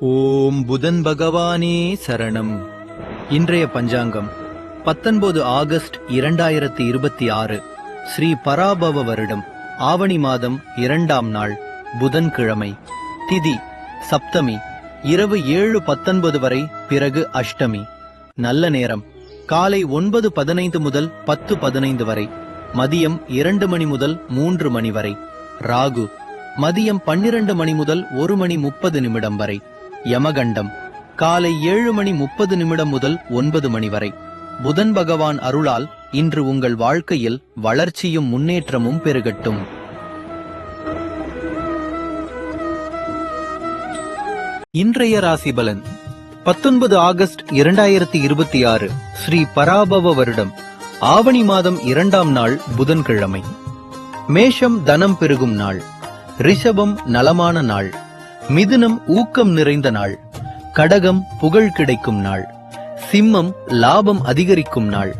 ஓம் புதன் பகவானே சரணம். இன்றைய பஞ்சாங்கம் 19 ஆகஸ்ட் 2026 ஸ்ரீ பராபவ வருடம் ஆவணி மாதம் 2ஆம் நாள் புதன்கிழமை. திதி சப்தமி, இரவு 7:19 வரை, பிறகு அஷ்டமி. நல்ல நேரம் காலை 9:15 முதல் 10:15 வரை, மதியம் 2 மணி முதல் 3 மணி வரை. ராகு மதியம் 12 மணி முதல் 1:30 வரை. யமகண்டம் காலை 7:30 முதல் 9 மணி வரை. புதன் பகவான் அருளால் இன்று உங்கள் வாழ்க்கையில் வளர்ச்சியும் முன்னேற்றமும் பெருகட்டும். இன்றைய ராசி பலன் 19 ஆகஸ்ட் 2026 ஸ்ரீ பராபவ வருடம் ஆவணி மாதம் 2ஆம் நாள் புதன்கிழமை. மேஷம் தனம் பெருகும் நாள், ரிஷபம் நலமான நாள், மிதுனம் ஊக்கம் நிறைந்த நாள், கடகம் புகழ் கிடைக்கும் நாள், சிம்மம் லாபம் அதிகரிக்கும் நாள்,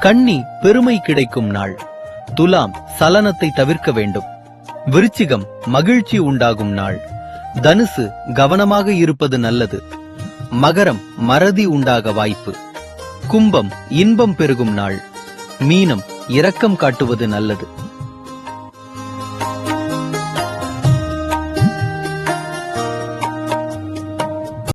கன்னி பெருமை கிடைக்கும் நாள், துலாம் சலனத்தை தவிர்க்க வேண்டும், விருச்சிகம் மகிழ்ச்சி உண்டாகும் நாள், தனுசு கவனமாக இருப்பது நல்லது, மகரம் மறதி உண்டாக வாய்ப்பு, கும்பம் இன்பம் பெருகும் நாள், மீனம் இரக்கம் காட்டுவது நல்லது,